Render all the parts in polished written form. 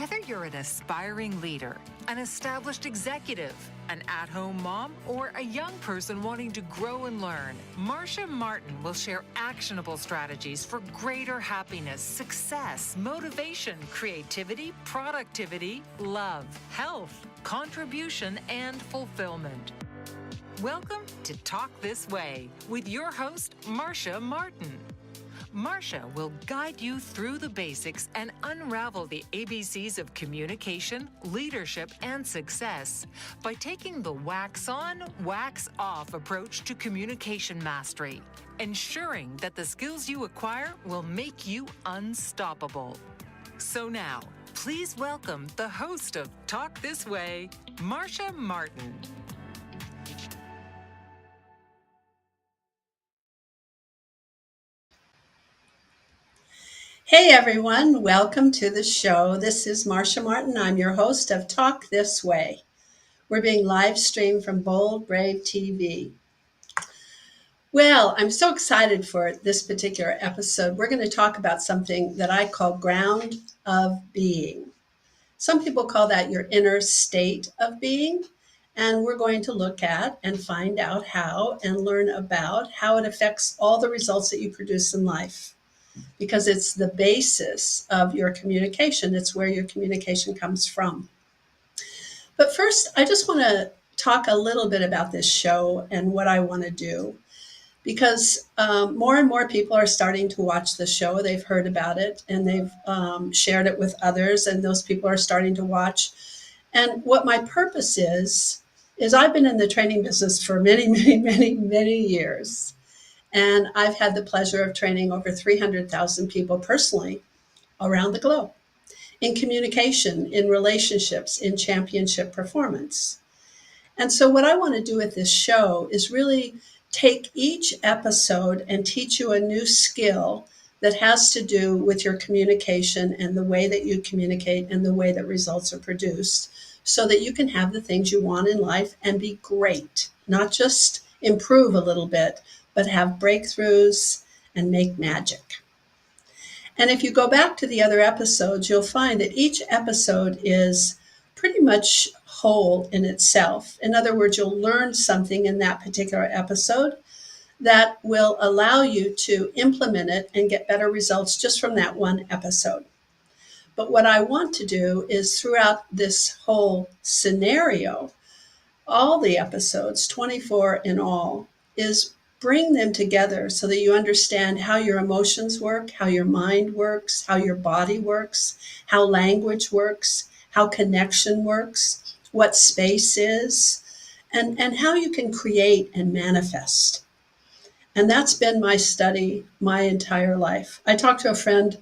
Whether you're an aspiring leader, an established executive, an at-home mom, or a young person wanting to grow and learn, Marsha Martin will share actionable strategies for greater happiness, success, motivation, creativity, productivity, love, health, contribution, and fulfillment. Welcome to Talk This Way with your host, Marsha Martin. Marsha will guide you through the basics and unravel the ABCs of communication, leadership, and success by taking the wax on, wax off approach to communication mastery, ensuring that the skills you acquire will make you unstoppable. So now, please welcome the host of Talk This Way, Marsha Martin. Hey everyone, welcome to the show. This is Marsha Martin. I'm your host of Talk This Way. We're being live streamed from Bold Brave TV. Well, I'm so excited for this particular episode. We're going to talk about something that I call ground of being. Some people call that your inner state of being. And we're going to look at and find out how and learn about how it affects all the results that you produce in life. Because it's the basis of your communication. It's where your communication comes from. But first, I just want to talk a little bit about this show and what I want to do. Because more and more people are starting to watch the show. They've heard about it and they've shared it with others, and those people are starting to watch. And what my purpose is I've been in the training business for many years. And I've had the pleasure of training over 300,000 people personally around the globe in communication, in relationships, in championship performance. And so what I want to do with this show is really take each episode and teach you a new skill that has to do with your communication and the way that you communicate and the way that results are produced, so that you can have the things you want in life and be great, not just improve a little bit, but have breakthroughs and make magic. And if you go back to the other episodes, you'll find that each episode is pretty much whole in itself. In other words, you'll learn something in that particular episode that will allow you to implement it and get better results just from that one episode. But what I want to do is, throughout this whole scenario, all the episodes, 24 in all, is bring them together so that you understand how your emotions work, how your mind works, how your body works, how language works, how connection works, what space is, and how you can create and manifest. And that's been my study my entire life. I talked to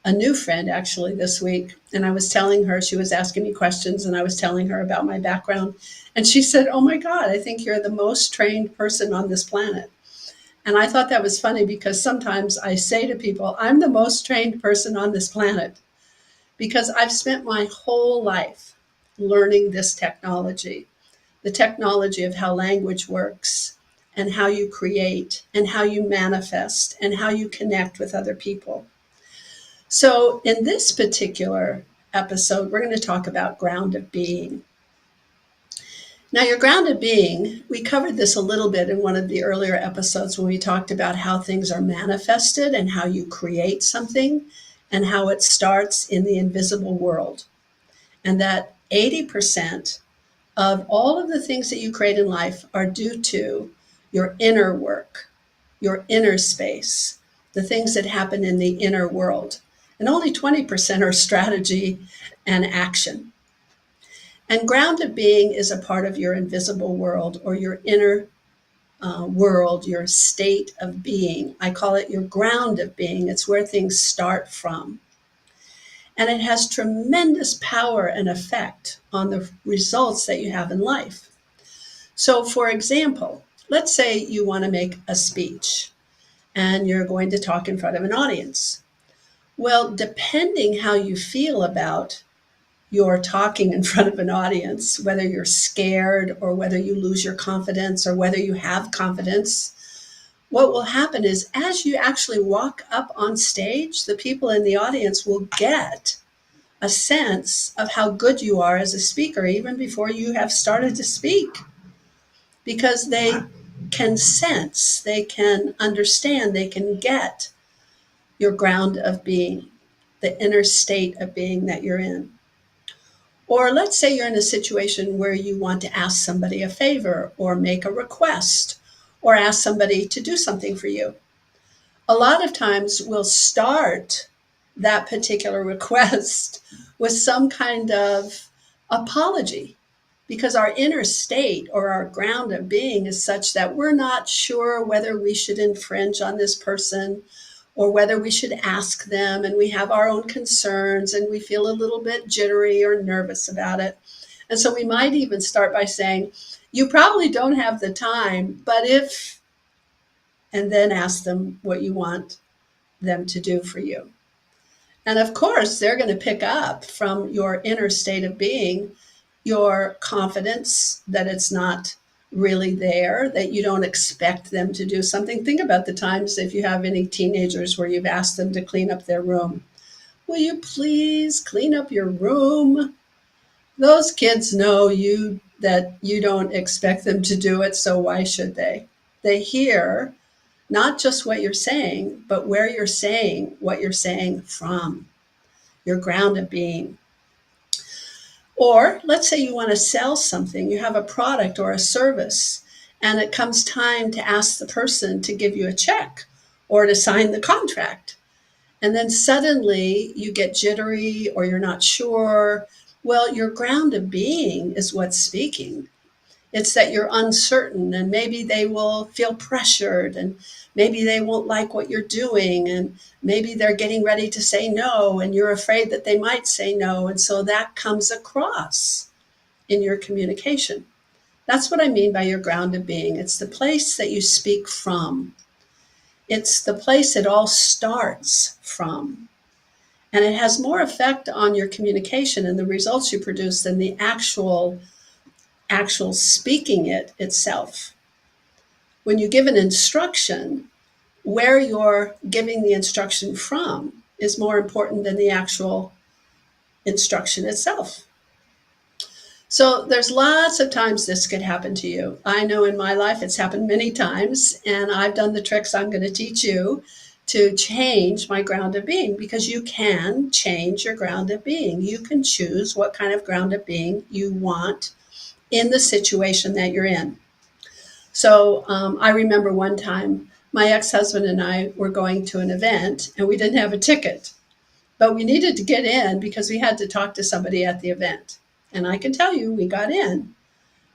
a new friend actually this week, and I was telling her, she was asking me questions, and I was telling her about my background. And she said, "Oh my God, I think you're the most trained person on this planet." And I thought that was funny, because sometimes I say to people, I'm the most trained person on this planet, because I've spent my whole life learning this technology, the technology of how language works and how you create and how you manifest and how you connect with other people. So in this particular episode, we're going to talk about ground of being. Now, your grounded being, we covered this a little bit in one of the earlier episodes when we talked about how things are manifested and how you create something and how it starts in the invisible world. And that 80% of all of the things that you create in life are due to your inner work, your inner space, the things that happen in the inner world. And only 20% are strategy and action. And grounded being is a part of your invisible world, or your inner world, your state of being. I call it your ground of being. It's where things start from. And it has tremendous power and effect on the results that you have in life. So, for example, let's say you want to make a speech and you're going to talk in front of an audience. Well, depending how you feel about your talking in front of an audience, whether you're scared or whether you lose your confidence or whether you have confidence, what will happen is, as you actually walk up on stage, the people in the audience will get a sense of how good you are as a speaker, even before you have started to speak, because they can sense, they can understand, they can get your ground of being, the inner state of being that you're in. Or let's say you're in a situation where you want to ask somebody a favor or make a request or ask somebody to do something for you. A lot of times we'll start that particular request with some kind of apology because our inner state or our ground of being is such that we're not sure whether we should infringe on this person or whether we should ask them, and we have our own concerns and we feel a little bit jittery or nervous about it. And so we might even start by saying, you probably don't have the time, but if, and then ask them what you want them to do for you. And of course, they're going to pick up from your inner state of being your confidence that it's not really there, that you don't expect them to do something. Think about the times, if you have any teenagers, where you've asked them to clean up their room. Will you please clean up your room? Those kids know that you don't expect them to do it, so why should they? They hear not just what you're saying, but where you're saying what you're saying from, your ground of being. Or let's say you want to sell something, you have a product or a service, and it comes time to ask the person to give you a check or to sign the contract. And then suddenly you get jittery or you're not sure. Well, your ground of being is what's speaking. It's that you're uncertain, and maybe they will feel pressured, and maybe they won't like what you're doing, and maybe they're getting ready to say no, and you're afraid that they might say no. And so that comes across in your communication. That's what I mean by your ground of being. It's the place that you speak from. It's the place it all starts from. And it has more effect on your communication and the results you produce than the actual speaking it itself. When you give an instruction, where you're giving the instruction from is more important than the actual instruction itself. So there's lots of times this could happen to you. I know in my life it's happened many times, and I've done the tricks I'm going to teach you to change my ground of being, because you can change your ground of being. You can choose what kind of ground of being you want in the situation that you're in. So I remember one time my ex-husband and I were going to an event, and we didn't have a ticket, but we needed to get in because we had to talk to somebody at the event. And I can tell you we got in,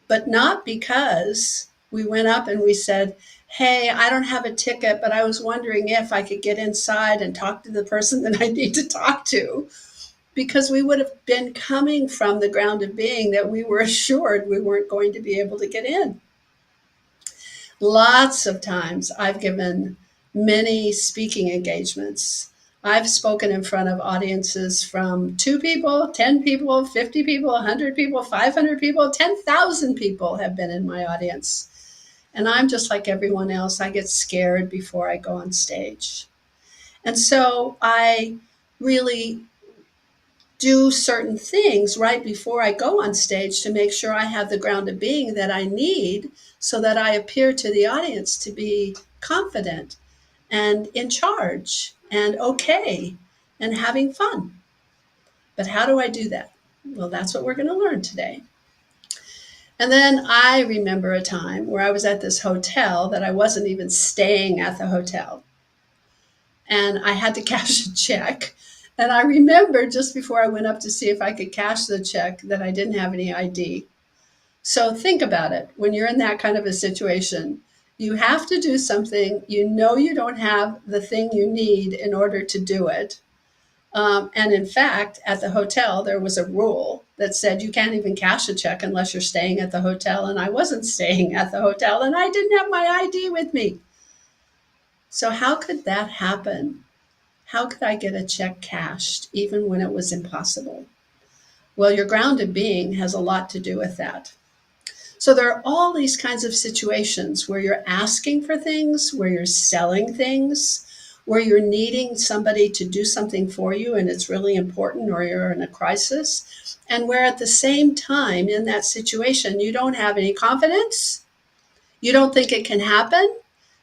but not because we went up and we said, hey, I don't have a ticket, but I was wondering if I could get inside and talk to the person that I need to talk to. Because we would have been coming from the ground of being that we were assured we weren't going to be able to get in. Lots of times I've given many speaking engagements. I've spoken in front of audiences from 2 people, 10 people, 50 people, 100 people, 500 people, 10,000 people have been in my audience. And I'm just like everyone else. I get scared before I go on stage. And so I really do certain things right before I go on stage to make sure I have the ground of being that I need, so that I appear to the audience to be confident and in charge and okay and having fun. But how do I do that? Well, that's what we're going to learn today. And then I remember a time where I was at this hotel that I wasn't even staying at the hotel, and I had to cash a check. And I remember just before I went up to see if I could cash the check that I didn't have any ID. So think about it. When you're in that kind of a situation, you have to do something. You know you don't have the thing you need in order to do it. And in fact, at the hotel, there was a rule that said you can't even cash a check unless you're staying at the hotel. And I wasn't staying at the hotel, and I didn't have my ID with me. So how could that happen? How could I get a check cashed even when it was impossible? Well, your ground of being has a lot to do with that. So there are all these kinds of situations where you're asking for things, where you're selling things, where you're needing somebody to do something for you and it's really important, or you're in a crisis, and where at the same time in that situation you don't have any confidence, you don't think it can happen,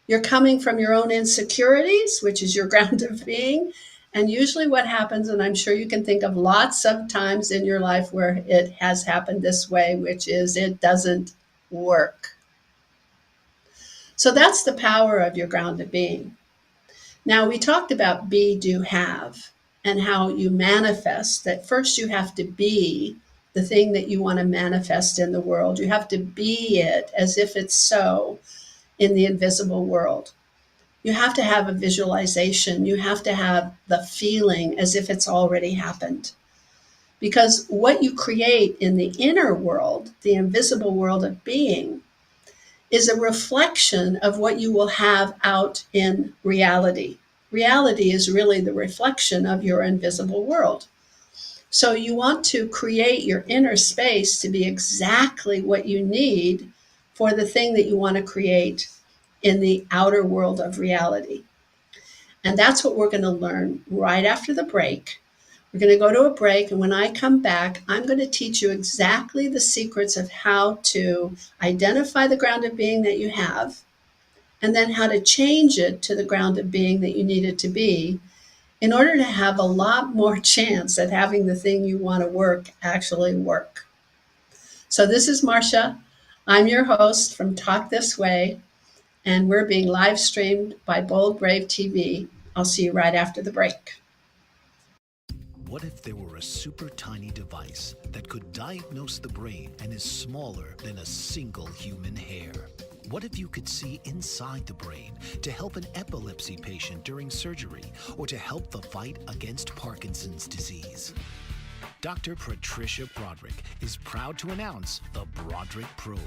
you're coming from your own insecurities, which is your ground of being. And usually what happens, and I'm sure you can think of lots of times in your life where it has happened this way, which is it doesn't work. So that's the power of your ground of being. Now, we talked about be, do, have, and how you manifest that first you have to be the thing that you want to manifest in the world. You have to be it as if it's so in the invisible world. You have to have a visualization. You have to have the feeling as if it's already happened. Because what you create in the inner world, the invisible world of being, is a reflection of what you will have out in reality. Reality is really the reflection of your invisible world. So you want to create your inner space to be exactly what you need for the thing that you want to create in the outer world of reality. And that's what we're going to learn right after the break. We're going to go to a break, and when I come back, I'm going to teach you exactly the secrets of how to identify the ground of being that you have, and then how to change it to the ground of being that you need it to be in order to have a lot more chance at having the thing you want to work actually work. So this is Marcia. I'm your host from Talk This Way, and we're being live streamed by Bold Brave TV. I'll see you right after the break. What if there were a super tiny device that could diagnose the brain and is smaller than a single human hair? What if you could see inside the brain to help an epilepsy patient during surgery or to help the fight against Parkinson's disease? Dr. Patricia Broderick is proud to announce the Broderick Probe,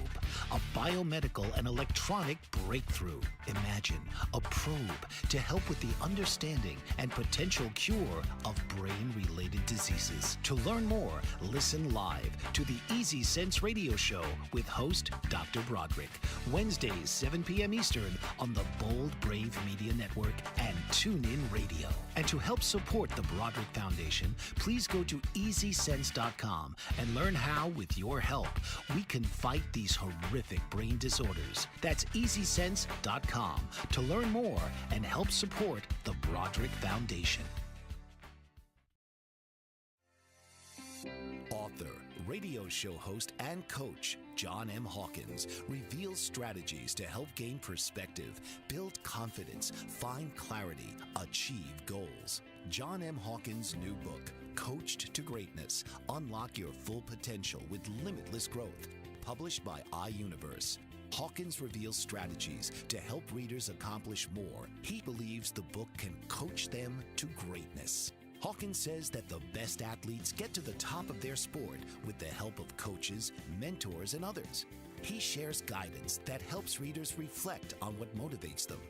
a biomedical and electronic breakthrough. Imagine a probe to help with the understanding and potential cure of brain-related diseases. To learn more, listen live to the Easy Sense radio show with host Dr. Broderick, Wednesdays 7 p.m. Eastern on the Bold Brave Media Network and TuneIn Radio. And to help support the Broderick Foundation, please go to EasySense.com and learn how, with your help, we can fight these horrific brain disorders. That's EasySense.com to learn more and help support the Broderick Foundation. Author, radio show host, and coach John M. Hawkins reveals strategies to help gain perspective, build confidence, find clarity, achieve goals. John M. Hawkins' new book, Coached to Greatness, Unlock Your Full Potential with Limitless Growth, published by iUniverse. Hawkins reveals strategies to help readers accomplish more. He believes the book can coach them to greatness. Hawkins says that the best athletes get to the top of their sport with the help of coaches, mentors, and others. He shares guidance that helps readers reflect on what motivates them.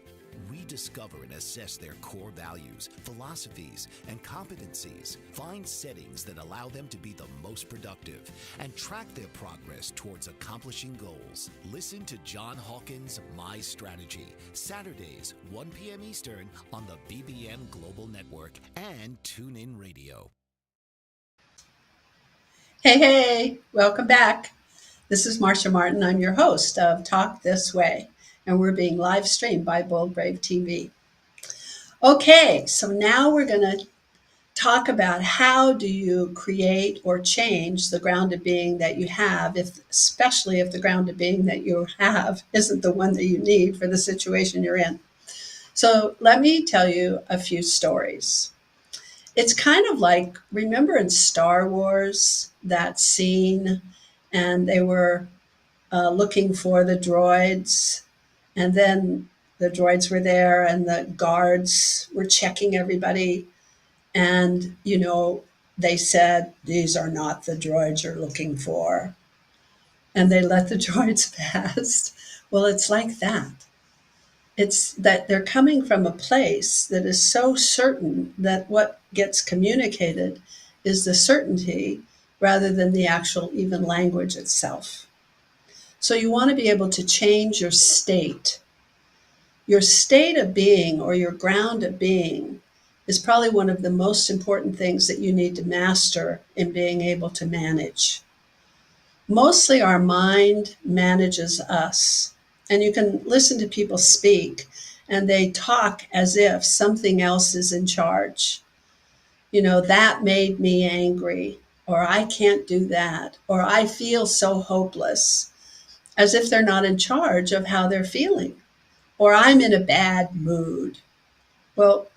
We discover and assess their core values, philosophies, and competencies, find settings that allow them to be the most productive, and track their progress towards accomplishing goals. Listen to John Hawkins' My Strategy, Saturdays, 1 p.m. Eastern on the BBM Global Network and TuneIn Radio. Hey, welcome back. This is Marcia Martin. I'm your host of Talk This Way, and we're being live streamed by Bold Brave TV. Okay, so now we're going to talk about how do you create or change the ground of being that you have, especially if the ground of being that you have isn't the one that you need for the situation you're in. So let me tell you a few stories. It's kind of like, remember in Star Wars, that scene, and they were looking for the droids, and then the droids were there and the guards were checking everybody. And, they said, these are not the droids you're looking for. And they let the droids pass. Well, it's like that. It's that they're coming from a place that is so certain that what gets communicated is the certainty rather than the actual even language itself. So you want to be able to change your state. Your state of being or your ground of being is probably one of the most important things that you need to master in being able to manage. Mostly our mind manages us. And you can listen to people speak and they talk as if something else is in charge. That made me angry, or I can't do that, or I feel so hopeless, as if they're not in charge of how they're feeling, or I'm in a bad mood. Well,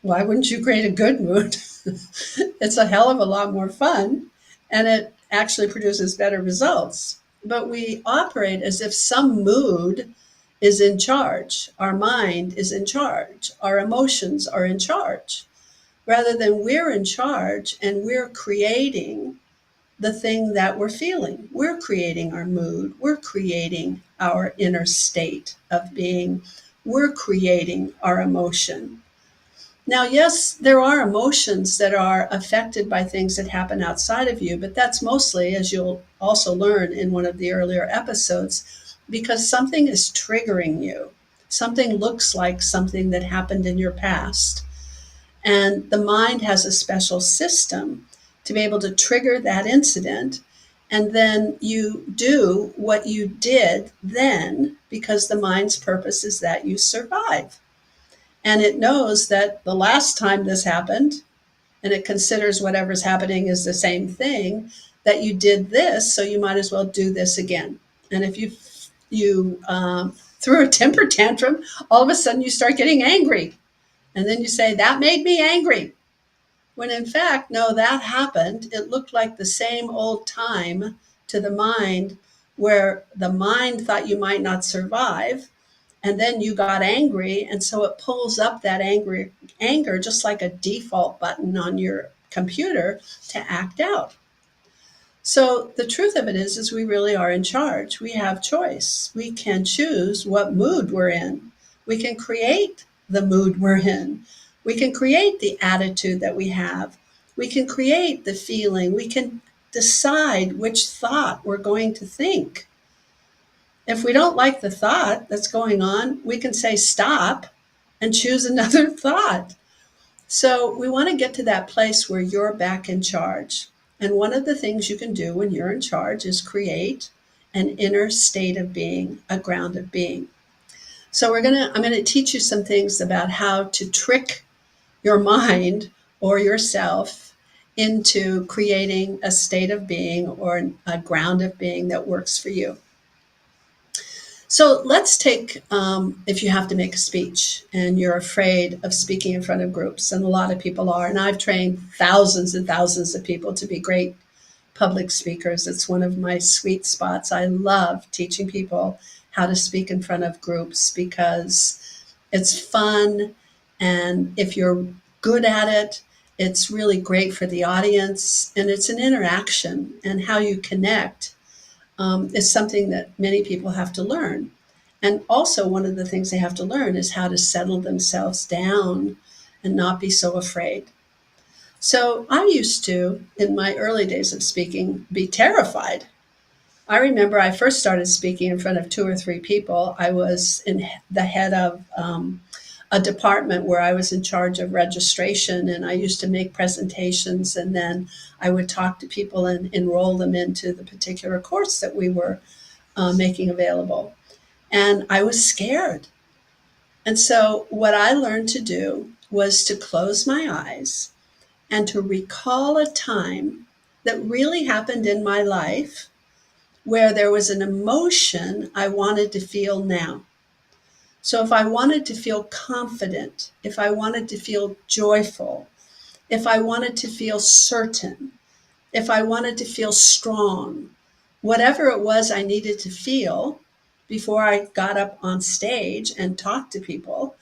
why wouldn't you create a good mood? It's a hell of a lot more fun and it actually produces better results. But we operate as if some mood is in charge. Our mind is in charge. Our emotions are in charge, rather than we're in charge and we're creating the thing that we're feeling. We're creating our mood. We're creating our inner state of being. We're creating our emotion. Now, yes, there are emotions that are affected by things that happen outside of you, but that's mostly, as you'll also learn in one of the earlier episodes, because something is triggering you. Something looks like something that happened in your past. And the mind has a special system to be able to trigger that incident. And then you do what you did then because the mind's purpose is that you survive. And it knows that the last time this happened, and it considers whatever's happening is the same thing, that you did this, so you might as well do this again. And if you threw a temper tantrum, all of a sudden you start getting angry. And then you say, that made me angry. When in fact, no, that happened. It looked like the same old time to the mind where the mind thought you might not survive. And then you got angry. And so it pulls up that anger, just like a default button on your computer to act out. So the truth of it is we really are in charge. We have choice. We can choose what mood we're in. We can create the mood we're in. We can create the attitude that we have. We can create the feeling. We can decide which thought we're going to think. If we don't like the thought that's going on, we can say stop and choose another thought. So we want to get to that place where you're back in charge. And one of the things you can do when you're in charge is create an inner state of being, a ground of being. So I'm going to teach you some things about how to trick your mind or yourself into creating a state of being or a ground of being that works for you. So let's take, if you have to make a speech and you're afraid of speaking in front of groups, and a lot of people are, and I've trained thousands and thousands of people to be great public speakers. It's one of my sweet spots. I love teaching people how to speak in front of groups because it's fun. And if you're good at it, it's really great for the audience. And it's an interaction, and how you connect is something that many people have to learn. And also one of the things they have to learn is how to settle themselves down and not be so afraid. So I used to, in my early days of speaking, be terrified. I remember I first started speaking in front of 2 or 3 people. I was in the head of a department where I was in charge of registration, and I used to make presentations, and then I would talk to people and enroll them into the particular course that we were making available. And I was scared. And so what I learned to do was to close my eyes and to recall a time that really happened in my life where there was an emotion I wanted to feel now. So if I wanted to feel confident, if I wanted to feel joyful, if I wanted to feel certain, if I wanted to feel strong, whatever it was I needed to feel before I got up on stage and talked to people,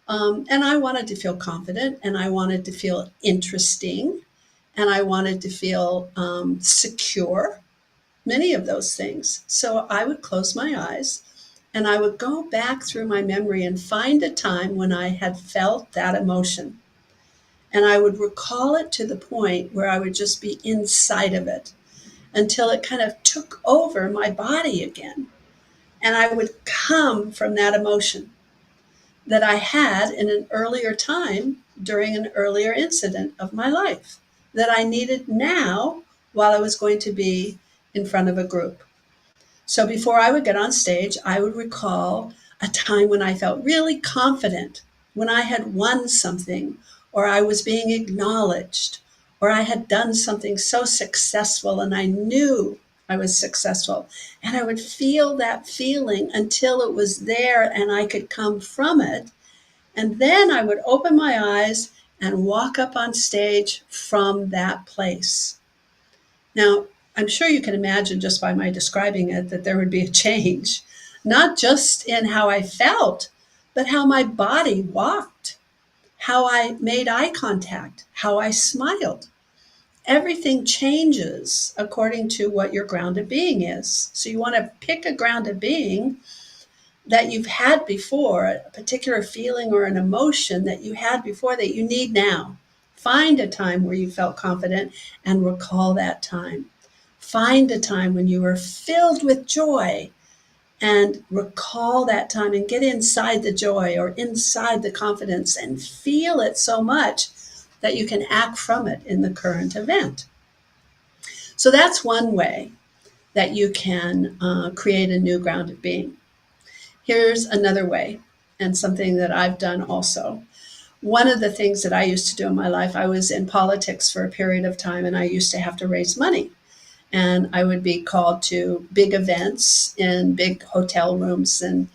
and I wanted to feel confident, and I wanted to feel interesting, and I wanted to feel secure, many of those things. So I would close my eyes and I would go back through my memory and find a time when I had felt that emotion. And I would recall it to the point where I would just be inside of it until it kind of took over my body again. And I would come from that emotion. that I had in an earlier time during an earlier incident of my life that I needed now while I was going to be in front of a group. So before I would get on stage, I would recall a time when I felt really confident, when I had won something, or I was being acknowledged, or I had done something so successful and I knew I was successful. And I would feel that feeling until it was there and I could come from it. And then I would open my eyes and walk up on stage from that place. Now, I'm sure you can imagine just by my describing it that there would be a change, not just in how I felt, but how my body walked, how I made eye contact, how I smiled. Everything changes according to what your grounded being is. So you want to pick a grounded being that you've had before, a particular feeling or an emotion that you had before that you need now. Find a time where you felt confident and recall that time. Find a time when you were filled with joy and recall that time and get inside the joy or inside the confidence and feel it so much that you can act from it in the current event. So that's one way that you can create a new grounded being. Here's another way, and something that I've done also. One of the things that I used to do in my life, I was in politics for a period of time, and I used to have to raise money. And I would be called to big events in big hotel rooms and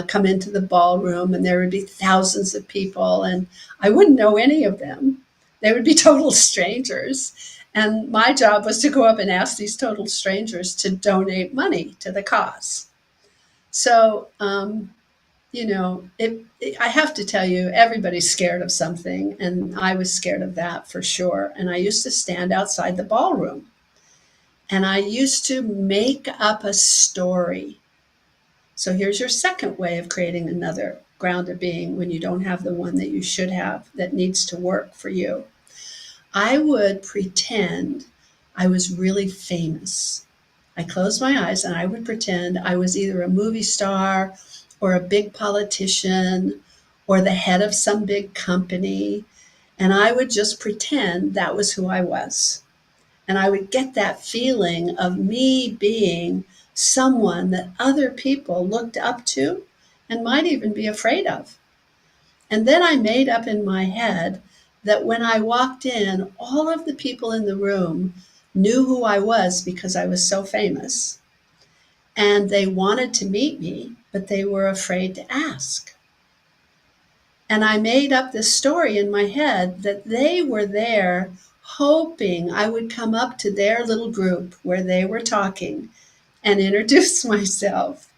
come into the ballroom, and there would be thousands of people, and I wouldn't know any of them. They would be total strangers. And my job was to go up and ask these total strangers to donate money to the cause. So, I have to tell you, everybody's scared of something, and I was scared of that for sure. And I used to stand outside the ballroom, and I used to make up a story. So here's your second way of creating another grounded being when you don't have the one that you should have that needs to work for you. I would pretend I was really famous. I closed my eyes and I would pretend I was either a movie star or a big politician or the head of some big company. And I would just pretend that was who I was. And I would get that feeling of me being someone that other people looked up to and might even be afraid of. And then I made up in my head that when I walked in, all of the people in the room knew who I was because I was so famous. And they wanted to meet me, but they were afraid to ask. And I made up this story in my head that they were there hoping I would come up to their little group where they were talking and introduce myself.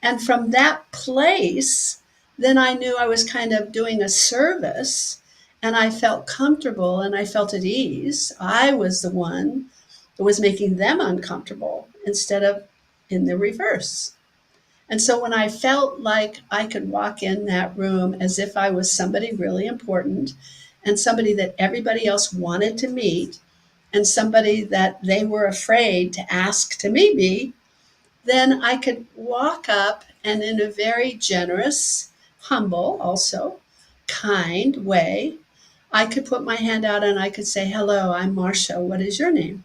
And from that place, then I knew I was kind of doing a service, and I felt comfortable and I felt at ease. I was the one that was making them uncomfortable instead of in the reverse. And so when I felt like I could walk in that room as if I was somebody really important and somebody that everybody else wanted to meet and somebody that they were afraid to ask to meet me, then I could walk up and in a very generous, humble, also kind way, I could put my hand out and I could say, "Hello, I'm Marcia. What is your name?"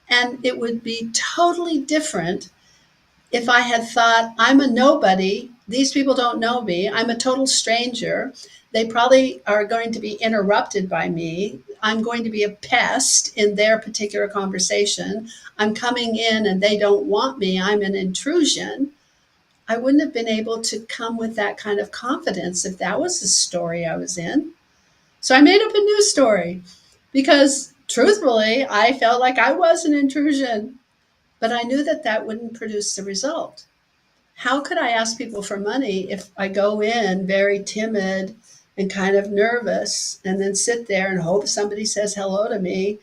And it would be totally different if I had thought, I'm a nobody, these people don't know me, I'm a total stranger, they probably are going to be interrupted by me, I'm going to be a pest in their particular conversation, I'm coming in and they don't want me, I'm an intrusion. I wouldn't have been able to come with that kind of confidence if that was the story I was in. So I made up a new story because truthfully, I felt like I was an intrusion. But I knew that that wouldn't produce the result. How could I ask people for money if I go in very timid and kind of nervous and then sit there and hope somebody says hello to me?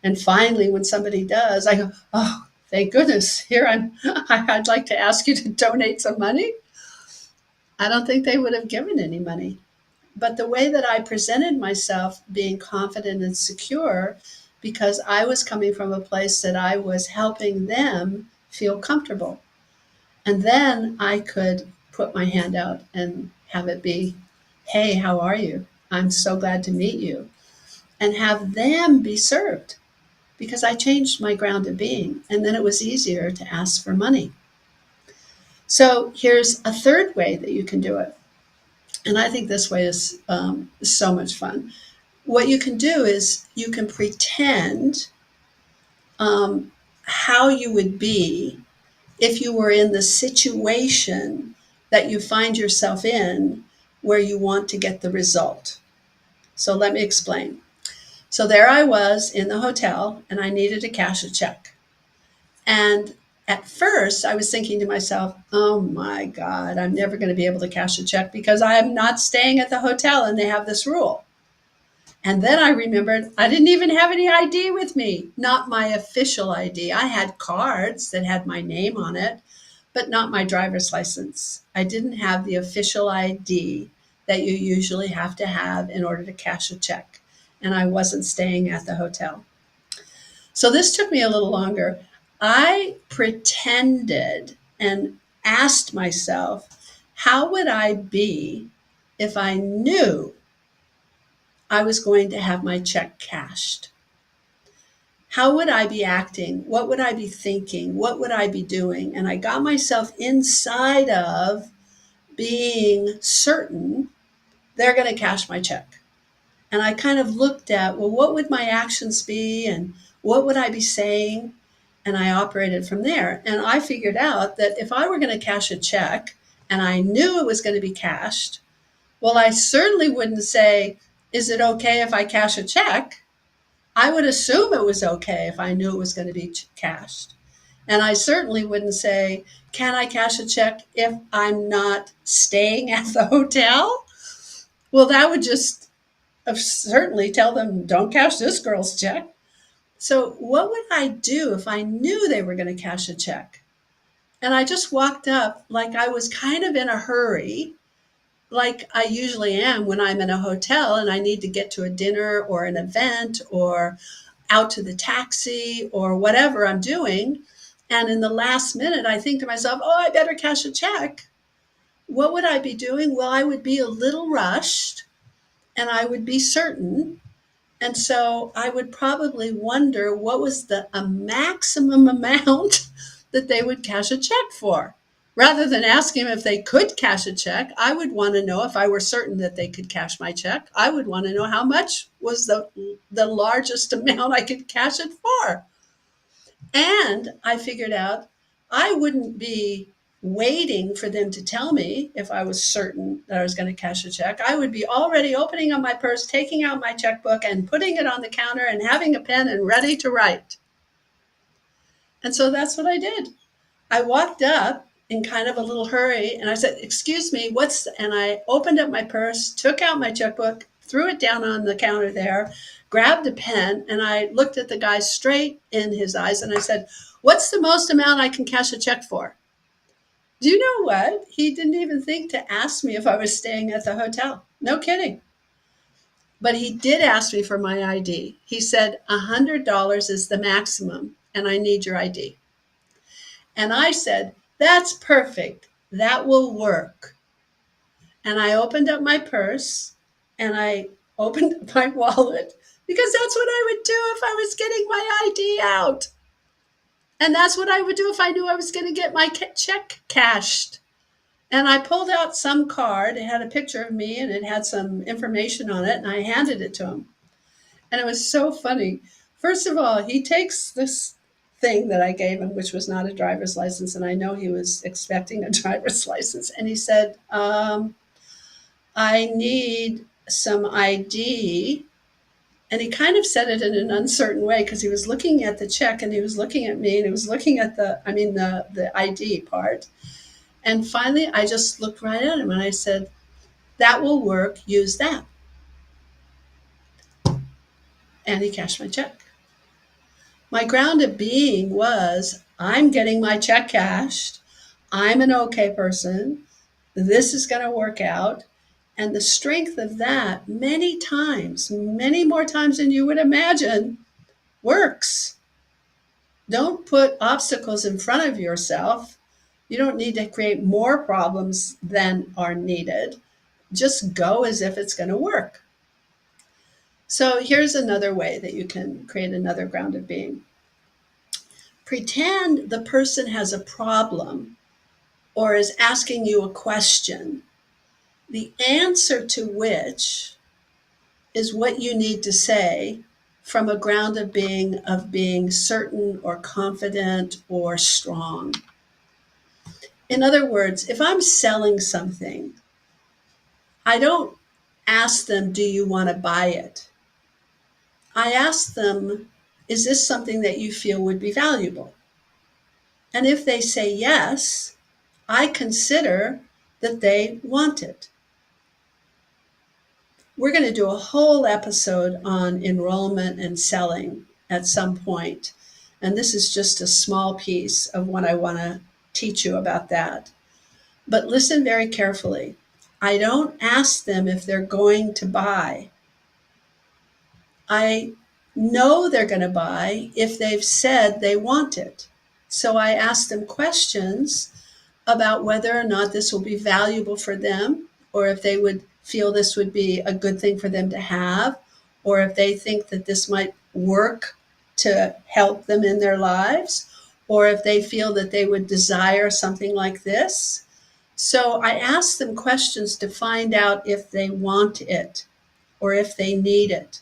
And finally, when somebody does, I go, "Oh, thank goodness, here I'd like to ask you to donate some money." I don't think they would have given any money. But the way that I presented myself, being confident and secure, because I was coming from a place that I was helping them feel comfortable. And then I could put my hand out and have it be, hey, how are you? I'm so glad to meet you. And have them be served because I changed my ground of being. And then it was easier to ask for money. So here's a third way that you can do it. And I think this way is so much fun. What you can do is you can pretend how you would be if you were in the situation that you find yourself in where you want to get the result. So let me explain. So there I was in the hotel and I needed to cash a check. And at first I was thinking to myself, oh my God, I'm never going to be able to cash a check because I'm not staying at the hotel and they have this rule. And then I remembered I didn't even have any ID with me, not my official ID. I had cards that had my name on it, but not my driver's license. I didn't have the official ID that you usually have to have in order to cash a check. And I wasn't staying at the hotel. So this took me a little longer. I pretended and asked myself, how would I be if I knew I was going to have my check cashed? How would I be acting? What would I be thinking? What would I be doing? And I got myself inside of being certain they're going to cash my check. And I kind of looked at, well, what would my actions be and what would I be saying? And I operated from there. And I figured out that if I were going to cash a check and I knew it was going to be cashed, well, I certainly wouldn't say, is it okay if I cash a check? I would assume it was okay if I knew it was going to be cashed. And I certainly wouldn't say, can I cash a check if I'm not staying at the hotel? Well, that would just certainly tell them, don't cash this girl's check. So what would I do if I knew they were going to cash a check? And I just walked up like I was kind of in a hurry, like I usually am when I'm in a hotel and I need to get to a dinner or an event or out to the taxi or whatever I'm doing. And in the last minute, I think to myself, oh, I better cash a check. What would I be doing? Well, I would be a little rushed and I would be certain. And so I would probably wonder what was the maximum amount that they would cash a check for. Rather than asking if they could cash a check, I would want to know if I were certain that they could cash my check. I would want to know how much was the largest amount I could cash it for. And I figured out I wouldn't be waiting for them to tell me if I was certain that I was going to cash a check. I would be already opening up my purse, taking out my checkbook and putting it on the counter and having a pen and ready to write. And so that's what I did. I walked up in kind of a little hurry and I said, excuse me, and I opened up my purse, took out my checkbook, threw it down on the counter there, grabbed a pen, and I looked at the guy straight in his eyes and I said, what's the most amount I can cash a check for? Do you know what? He didn't even think to ask me if I was staying at the hotel. No kidding. But he did ask me for my ID. He said, $100 is the maximum and I need your ID. And I said, that's perfect. That will work. And I opened up my purse and I opened up my wallet because that's what I would do if I was getting my ID out. And that's what I would do if I knew I was going to get my check cashed. And I pulled out some card. It had a picture of me and it had some information on it. And I handed it to him. And it was so funny. First of all, he takes this thing that I gave him, which was not a driver's license. And I know he was expecting a driver's license. And he said, I need some ID. And he kind of said it in an uncertain way because he was looking at the check and he was looking at me and he was looking at the ID part. And finally, I just looked right at him and I said, that will work. Use that. And he cashed my check. My ground of being was, I'm getting my check cashed. I'm an okay person. This is going to work out. And the strength of that, many times, many more times than you would imagine, works. Don't put obstacles in front of yourself. You don't need to create more problems than are needed. Just go as if it's going to work. So here's another way that you can create another ground of being. Pretend the person has a problem or is asking you a question, the answer to which is what you need to say from a ground of being certain or confident or strong. In other words, if I'm selling something, I don't ask them, do you want to buy it? I ask them, is this something that you feel would be valuable? And if they say yes, I consider that they want it. We're going to do a whole episode on enrollment and selling at some point. And this is just a small piece of what I want to teach you about that. But listen very carefully. I don't ask them if they're going to buy. I know they're going to buy if they've said they want it. So I ask them questions about whether or not this will be valuable for them, or if they would feel this would be a good thing for them to have, or if they think that this might work to help them in their lives, or if they feel that they would desire something like this. So I ask them questions to find out if they want it, or if they need it,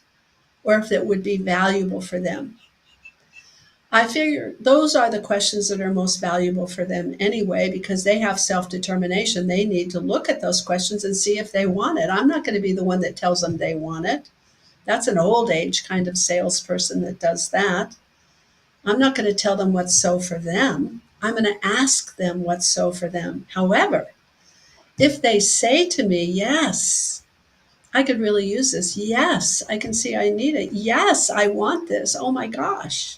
or if it would be valuable for them. I figure those are the questions that are most valuable for them anyway, because they have self-determination. They need to look at those questions and see if they want it. I'm not going to be the one that tells them they want it. That's an old age kind of salesperson that does that. I'm not going to tell them what's so for them. I'm going to ask them what's so for them. However, if they say to me, yes, I could really use this. Yes, I can see I need it. Yes, I want this. Oh my gosh.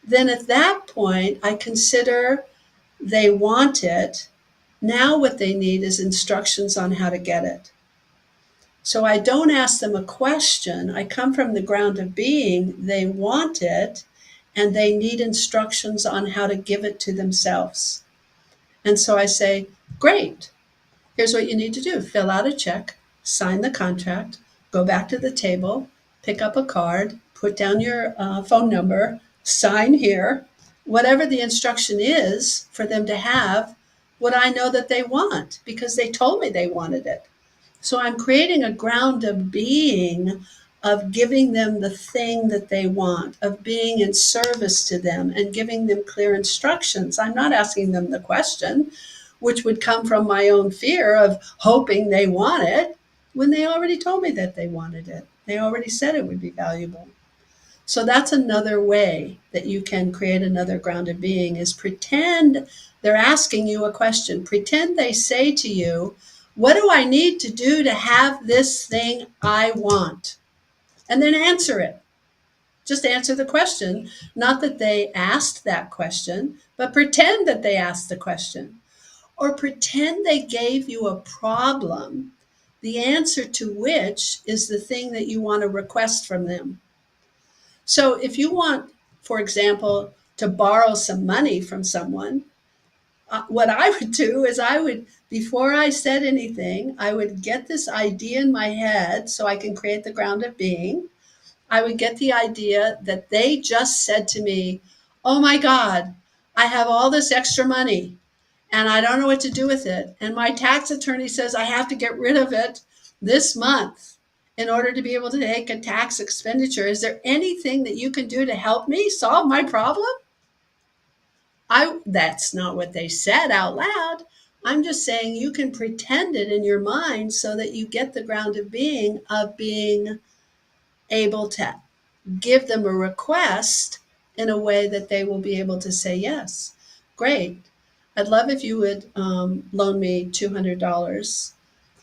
Then at that point, I consider they want it. Now what they need is instructions on how to get it. So I don't ask them a question. I come from the ground of being. They want it, and they need instructions on how to give it to themselves. And so I say, great, here's what you need to do. Fill out a check, sign the contract, go back to the table, pick up a card, put down your phone number, sign here. Whatever the instruction is for them to have what I know that they want, because they told me they wanted it. So I'm creating a ground of being, of giving them the thing that they want, of being in service to them and giving them clear instructions. I'm not asking them the question, which would come from my own fear of hoping they want it when they already told me that they wanted it. They already said it would be valuable. So that's another way that you can create another ground of being, is pretend they're asking you a question. Pretend they say to you, what do I need to do to have this thing I want? And then answer it. Just answer the question. Not that they asked that question, but pretend that they asked the question. Or pretend they gave you a problem, the answer to which is the thing that you want to request from them. So if you want, for example, to borrow some money from someone, what I would do is before I said anything, I would get this idea in my head so I can create the ground of being. I would get the idea that they just said to me, oh my God, I have all this extra money and I don't know what to do with it. And my tax attorney says I have to get rid of it this month in order to be able to take a tax expenditure. Is there anything that you can do to help me solve my problem? That's not what they said out loud. I'm just saying you can pretend it in your mind so that you get the ground of being able to give them a request in a way that they will be able to say yes. Great. I'd love if you would loan me $200.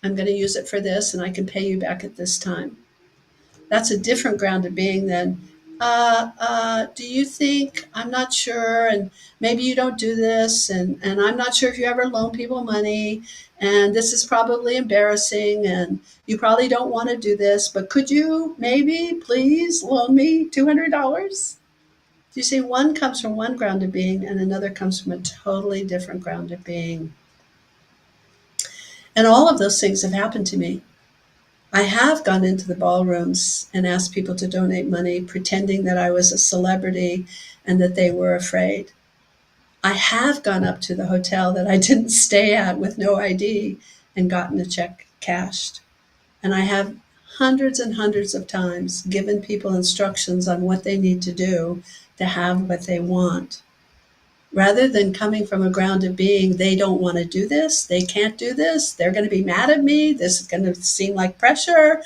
I'm going to use it for this and I can pay you back at this time. That's a different ground of being than, do you think, I'm not sure, and maybe you don't do this, and I'm not sure if you ever loan people money, and this is probably embarrassing, and you probably don't want to do this, but could you maybe please loan me $200? You see, one comes from one ground of being and another comes from a totally different ground of being. And all of those things have happened to me. I have gone into the ballrooms and asked people to donate money, pretending that I was a celebrity and that they were afraid. I have gone up to the hotel that I didn't stay at with no ID and gotten a check cashed. And I have hundreds and hundreds of times given people instructions on what they need to do to have what they want. Rather than coming from a ground of being, they don't want to do this, they can't do this, they're going to be mad at me, this is going to seem like pressure,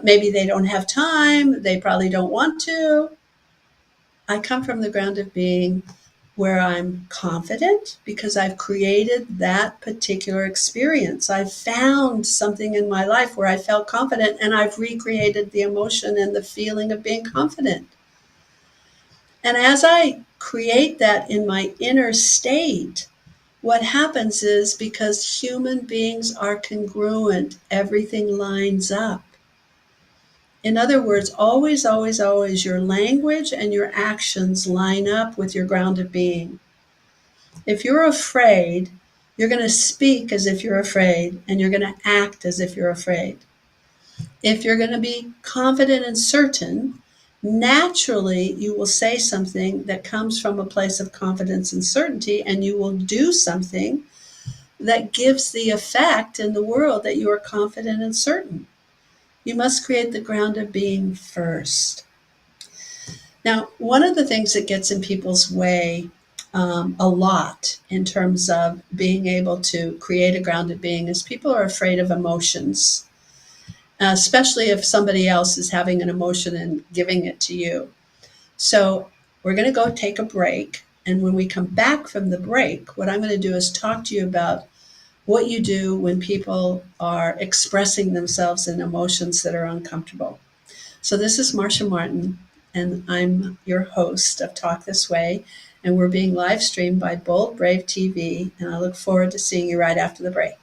maybe they don't have time, they probably don't want to. I come from the ground of being where I'm confident because I've created that particular experience. I've found something in my life where I felt confident and I've recreated the emotion and the feeling of being confident. And as I create that in my inner state, what happens is because human beings are congruent, everything lines up. In other words, always, always, always, your language and your actions line up with your ground of being. If you're afraid, you're going to speak as if you're afraid, and you're going to act as if you're afraid. If you're going to be confident and certain, naturally, you will say something that comes from a place of confidence and certainty, and you will do something that gives the effect in the world that you are confident and certain. You must create the ground of being first. Now, one of the things that gets in people's way a lot in terms of being able to create a ground of being is people are afraid of emotions, especially if somebody else is having an emotion and giving it to you. So we're going to go take a break. And when we come back from the break, what I'm going to do is talk to you about what you do when people are expressing themselves in emotions that are uncomfortable. So this is Marsha Martin, and I'm your host of Talk This Way, and we're being live streamed by Bold Brave TV, and I look forward to seeing you right after the break.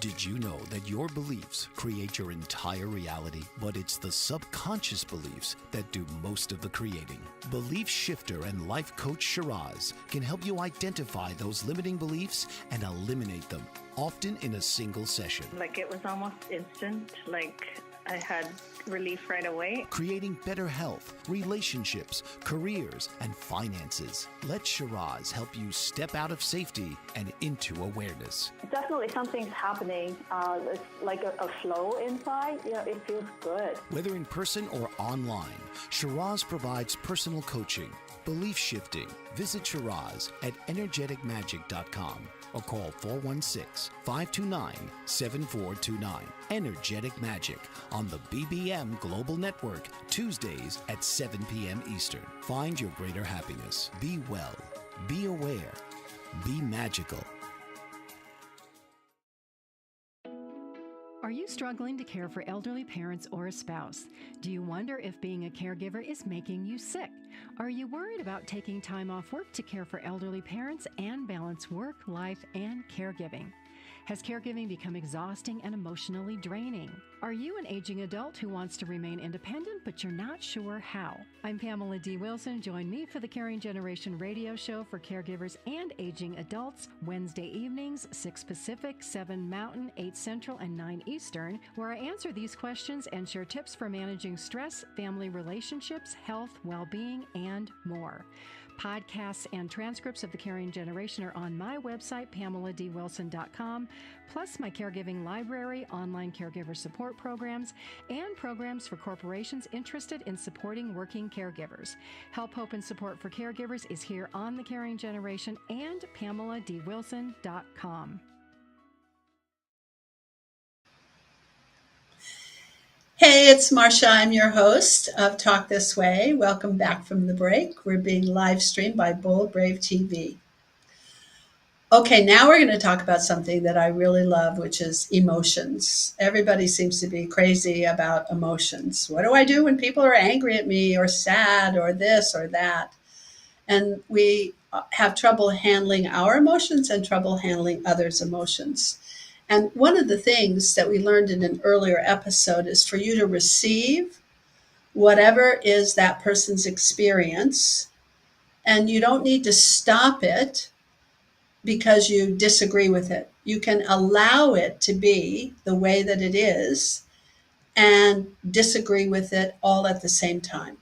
Did you know that your beliefs create your entire reality, but it's the subconscious beliefs that do most of the creating? Belief shifter and life coach Shiraz can help you identify those limiting beliefs and eliminate them, often in a single session. Like it was almost instant, like I had relief right away. Creating better health, relationships, careers, and finances. Let Shiraz help you step out of safety and into awareness. Definitely something's happening. It's like a flow inside. It feels good. Whether in person or online, Shiraz provides personal coaching, belief shifting. Visit Shiraz at energeticmagic.com or call 416-529-7429. Energetic Magic on the BBM Global Network, Tuesdays at 7 p.m. Eastern. Find your greater happiness. Be well. Be aware. Be magical. Are you struggling to care for elderly parents or a spouse? Do you wonder if being a caregiver is making you sick? Are you worried about taking time off work to care for elderly parents and balance work, life, and caregiving? Has caregiving become exhausting and emotionally draining? Are you an aging adult who wants to remain independent, but you're not sure how? I'm Pamela D. Wilson. Join me for the Caring Generation radio show for caregivers and aging adults, Wednesday evenings, 6 Pacific, 7 Mountain, 8 Central, and 9 Eastern, where I answer these questions and share tips for managing stress, family relationships, health, well-being, and more. Podcasts and transcripts of The Caring Generation are on my website, PamelaDWilson.com, plus my caregiving library, online caregiver support programs, and programs for corporations interested in supporting working caregivers. Help, hope, and support for caregivers is here on The Caring Generation and PamelaDWilson.com. Hey, it's Marsha. I'm your host of Talk This Way. Welcome back from the break. We're being live streamed by Bold Brave TV. Okay, now we're going to talk about something that I really love, which is emotions. Everybody seems to be crazy about emotions. What do I do when people are angry at me or sad or this or that? And we have trouble handling our emotions and trouble handling others' emotions. And one of the things that we learned in an earlier episode is for you to receive whatever is that person's experience, and you don't need to stop it. because you disagree with it. You can allow it to be the way that it is and disagree with it all at the same time.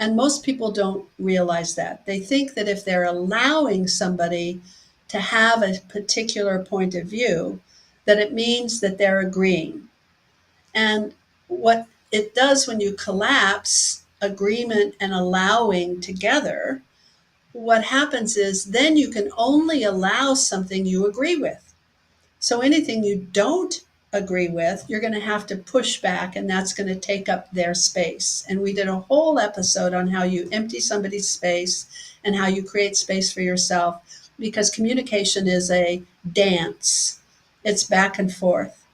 And most people don't realize that. They think that if they're allowing somebody to have a particular point of view, that it means that they're agreeing. And what it does when you collapse agreement and allowing together, what happens is then you can only allow something you agree with. So anything you don't agree with, you're going to have to push back, and that's going to take up their space. And we did a whole episode on how you empty somebody's space and how you create space for yourself, because communication is a dance. It's back and forth.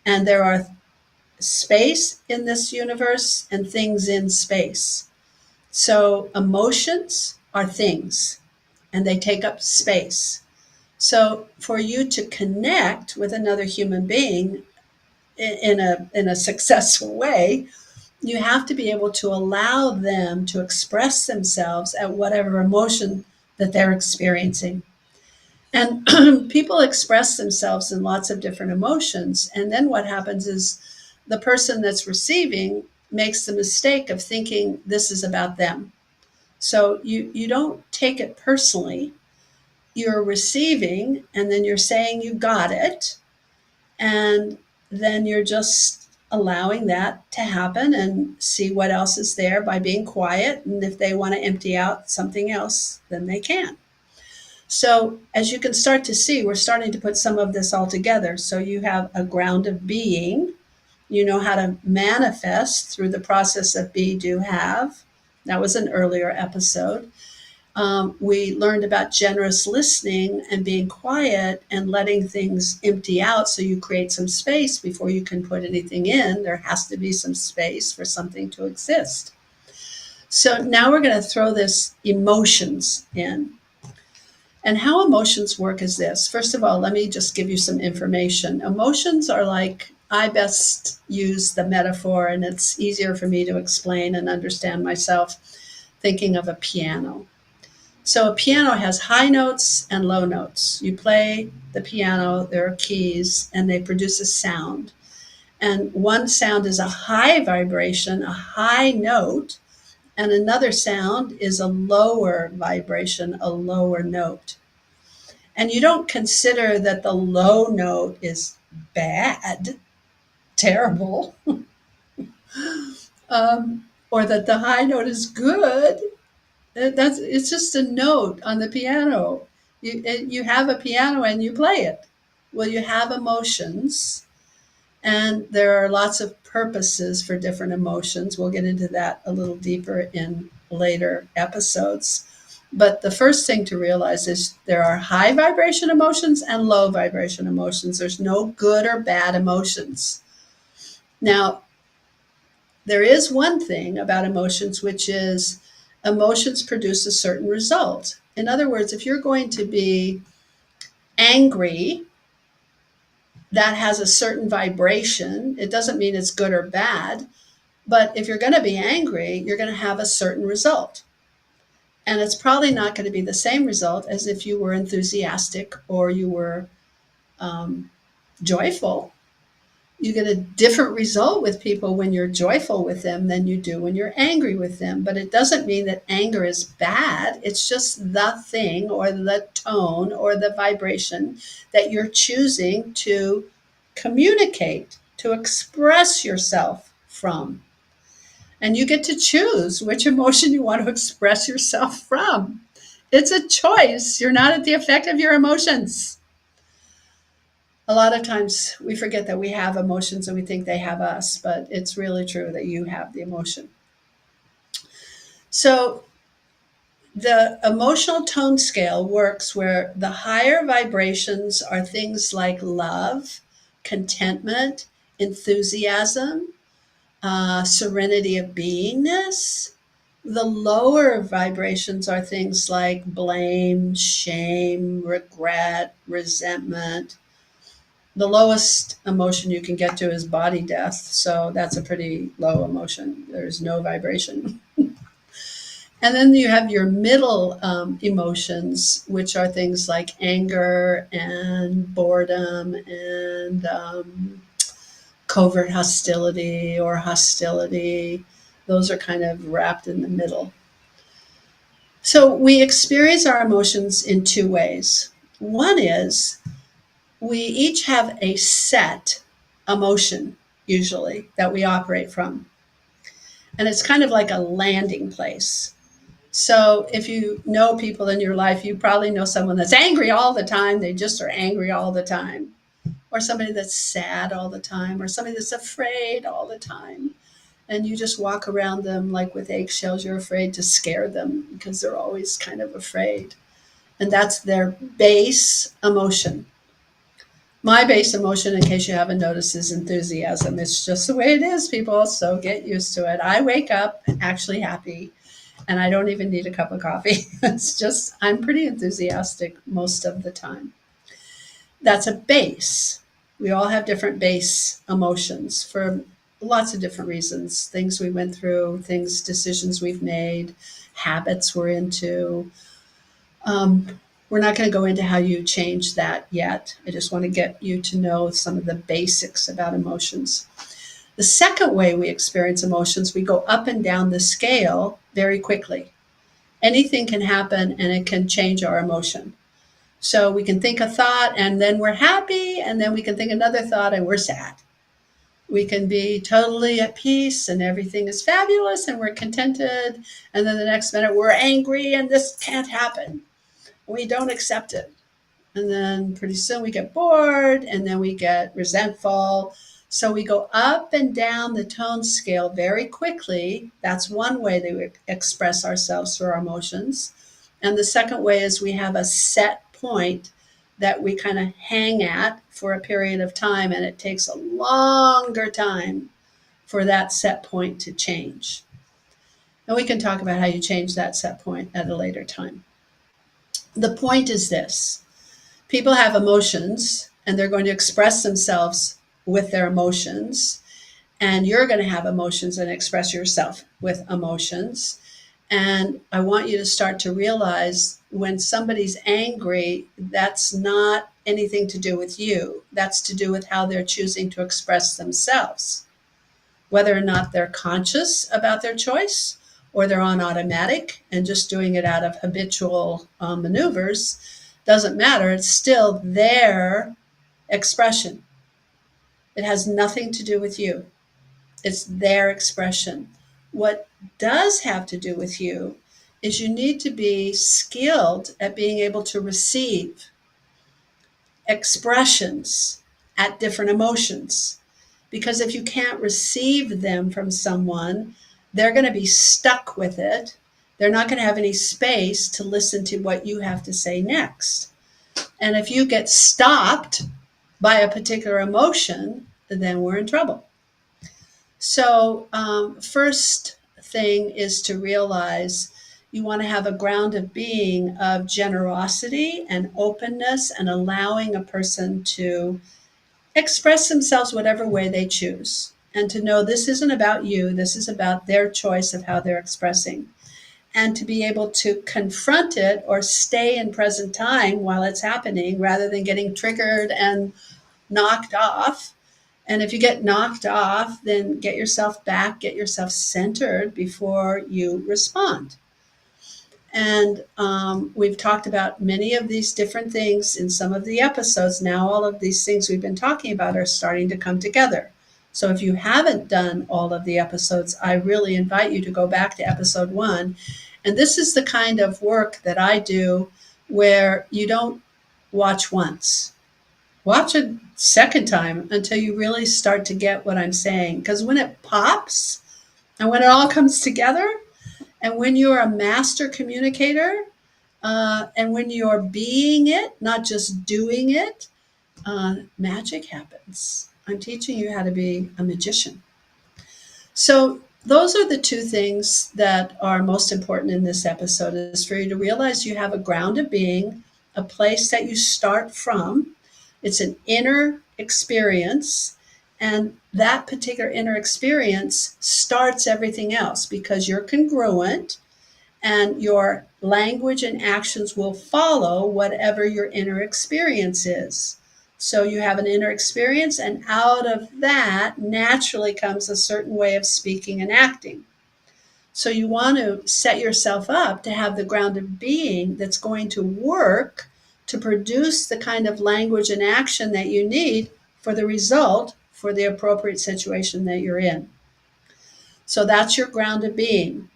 And there are space in this universe and things in space. So emotions are things, and they take up space. So for you to connect with another human being in a successful way, you have to be able to allow them to express themselves at whatever emotion that they're experiencing. And people express themselves in lots of different emotions. And then what happens is the person that's receiving makes the mistake of thinking this is about them. So you don't take it personally. You're receiving, and then you're saying you got it. And then you're just allowing that to happen and see what else is there by being quiet. And if they want to empty out something else, then they can. So as you can start to see, we're starting to put some of this all together. So you have a ground of being. You know how to manifest through the process of be, do, have. That was an earlier episode. We learned about generous listening and being quiet and letting things empty out, so you create some space before you can put anything in. There has to be some space for something to exist. So now we're going to throw this emotions in. And how emotions work is this. First of all, let me just give you some information. Emotions are like, I best use the metaphor, and it's easier for me to explain and understand myself, thinking of a piano. So a piano has high notes and low notes. You play the piano, there are keys, and they produce a sound. And one sound is a high vibration, a high note, and another sound is a lower vibration, a lower note. And you don't consider that the low note is bad, terrible, or that the high note is good. It's just a note on the piano. You have a piano and you play it. Well, you have emotions, and there are lots of purposes for different emotions. We'll get into that a little deeper in later episodes. But the first thing to realize is there are high vibration emotions and low vibration emotions. There's no good or bad emotions. Now, there is one thing about emotions, which is emotions produce a certain result. In other words, if you're going to be angry, that has a certain vibration. It doesn't mean it's good or bad, but if you're going to be angry, you're going to have a certain result. And it's probably not going to be the same result as if you were enthusiastic or you were joyful. You get a different result with people when you're joyful with them than you do when you're angry with them. But it doesn't mean that anger is bad. It's just the thing or the tone or the vibration that you're choosing to communicate, to express yourself from. And you get to choose which emotion you want to express yourself from. It's a choice. You're not at the effect of your emotions. A lot of times we forget that we have emotions and we think they have us, but it's really true that you have the emotion. So the emotional tone scale works where the higher vibrations are things like love, contentment, enthusiasm, serenity of beingness. The lower vibrations are things like blame, shame, regret, resentment. The lowest emotion you can get to is body death. So that's a pretty low emotion. There's no vibration. And then you have your middle emotions, which are things like anger and boredom and covert hostility or hostility. Those are kind of wrapped in the middle. So we experience our emotions in two ways. One is we each have a set emotion, usually, that we operate from. And it's kind of like a landing place. So if you know people in your life, you probably know someone that's angry all the time. They just are angry all the time. Or somebody that's sad all the time, or somebody that's afraid all the time. And you just walk around them like with eggshells. You're afraid to scare them because they're always kind of afraid. And that's their base emotion. My base emotion, in case you haven't noticed, is enthusiasm. It's just the way it is, people. So get used to it. I wake up actually happy, and I don't even need a cup of coffee. It's just, I'm pretty enthusiastic most of the time. That's a base. We all have different base emotions for lots of different reasons. Things we went through, decisions we've made, habits we're into. We're not going to go into how you change that yet. I just want to get you to know some of the basics about emotions. The second way we experience emotions, we go up and down the scale very quickly. Anything can happen and it can change our emotion. So we can think a thought and then we're happy, and then we can think another thought and we're sad. We can be totally at peace and everything is fabulous and we're contented. And then the next minute we're angry and this can't happen. We don't accept it. And then pretty soon we get bored and then we get resentful. So we go up and down the tone scale very quickly. That's one way that we express ourselves through our emotions. And the second way is we have a set point that we kind of hang at for a period of time, and it takes a longer time for that set point to change. And we can talk about how you change that set point at a later time. The point is this: people have emotions and they're going to express themselves with their emotions, and you're going to have emotions and express yourself with emotions. And I want you to start to realize when somebody's angry, that's not anything to do with you. That's to do with how they're choosing to express themselves. Whether or not they're conscious about their choice or they're on automatic and just doing it out of habitual maneuvers, doesn't matter. It's still their expression. It has nothing to do with you. It's their expression. What does have to do with you is you need to be skilled at being able to receive expressions at different emotions. Because if you can't receive them from someone, they're going to be stuck with it. They're not going to have any space to listen to what you have to say next. And if you get stopped by a particular emotion, then we're in trouble. So first thing is to realize you want to have a ground of being of generosity and openness and allowing a person to express themselves whatever way they choose. And to know this isn't about you, this is about their choice of how they're expressing. And to be able to confront it or stay in present time while it's happening rather than getting triggered and knocked off. And if you get knocked off, then get yourself back, get yourself centered before you respond. And we've talked about many of these different things in some of the episodes. Now all of these things we've been talking about are starting to come together. So if you haven't done all of the episodes, I really invite you to go back to episode 1. And this is the kind of work that I do where you don't watch once. Watch a second time until you really start to get what I'm saying. Because when it pops and when it all comes together, and when you're a master communicator, and when you're being it, not just doing it, magic happens. I'm teaching you how to be a magician. So those are the two things that are most important in this episode, is for you to realize you have a ground of being, a place that you start from. It's an inner experience, and that particular inner experience starts everything else because you're congruent and your language and actions will follow whatever your inner experience is. So you have an inner experience, and out of that naturally comes a certain way of speaking and acting. So you want to set yourself up to have the grounded being that's going to work to produce the kind of language and action that you need for the result for the appropriate situation that you're in. So that's your grounded being.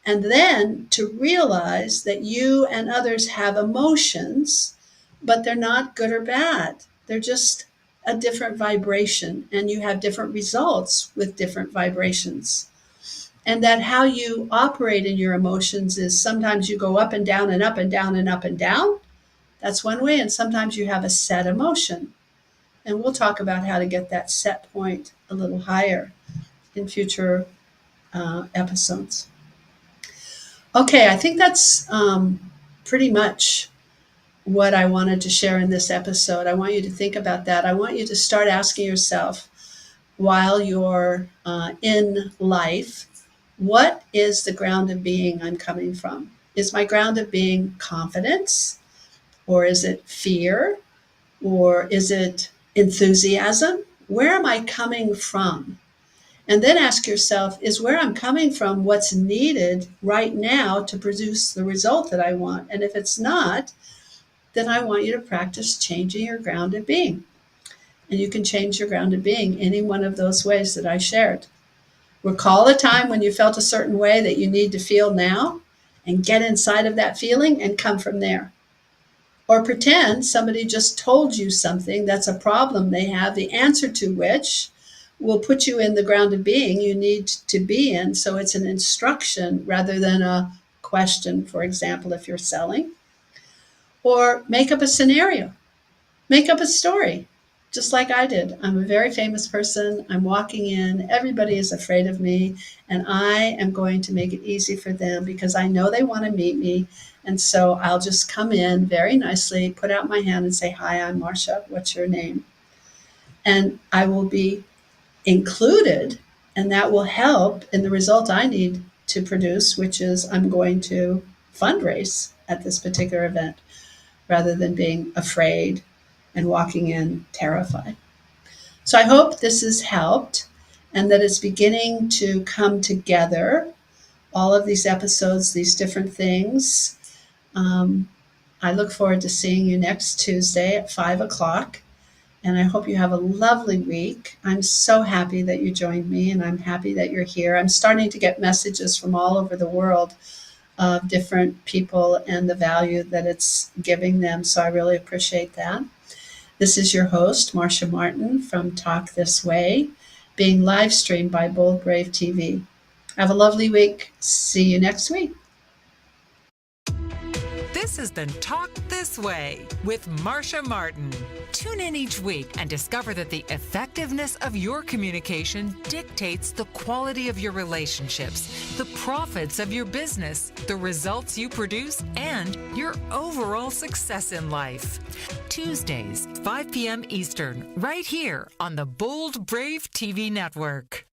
And then to realize that you and others have emotions, but they're not good or bad. They're just a different vibration, and you have different results with different vibrations. And that how you operate in your emotions is sometimes you go up and down and up and down and up and down. That's one way. And sometimes you have a set emotion. And we'll talk about how to get that set point a little higher in future episodes. Okay, I think that's pretty much what I wanted to share in this episode. I want you to think about that. I want you to start asking yourself while you're in life, what is the ground of being I'm coming from? Is my ground of being confidence? Or is it fear? Or is it enthusiasm? Where am I coming from? And then ask yourself, is where I'm coming from what's needed right now to produce the result that I want? And if it's not, then I want you to practice changing your grounded being. And you can change your grounded being any one of those ways that I shared. Recall a time when you felt a certain way that you need to feel now, and get inside of that feeling and come from there. Or pretend somebody just told you something that's a problem they have, the answer to which will put you in the grounded being you need to be in. So it's an instruction rather than a question, for example, if you're selling. Or make up a scenario, make up a story, just like I did. I'm a very famous person. I'm walking in, everybody is afraid of me, and I am going to make it easy for them because I know they want to meet me. And so I'll just come in very nicely, put out my hand and say, "Hi, I'm Marcia. What's your name?" And I will be included, and that will help in the result I need to produce, which is I'm going to fundraise at this particular event rather than being afraid and walking in terrified. So I hope this has helped and that it's beginning to come together, all of these episodes, these different things. I look forward to seeing you next Tuesday at 5 o'clock. And I hope you have a lovely week. I'm so happy that you joined me, and I'm happy that you're here. I'm starting to get messages from all over the world of different people and the value that it's giving them. So I really appreciate that. This is your host, Marcia Martin from Talk This Way, being live streamed by Bold Brave TV. Have a lovely week. See you next week. This has been Talk This Way with Marcia Martin. Tune in each week and discover that the effectiveness of your communication dictates the quality of your relationships, the profits of your business, the results you produce, and your overall success in life. Tuesdays, 5 p.m. Eastern, right here on the Bold Brave TV network.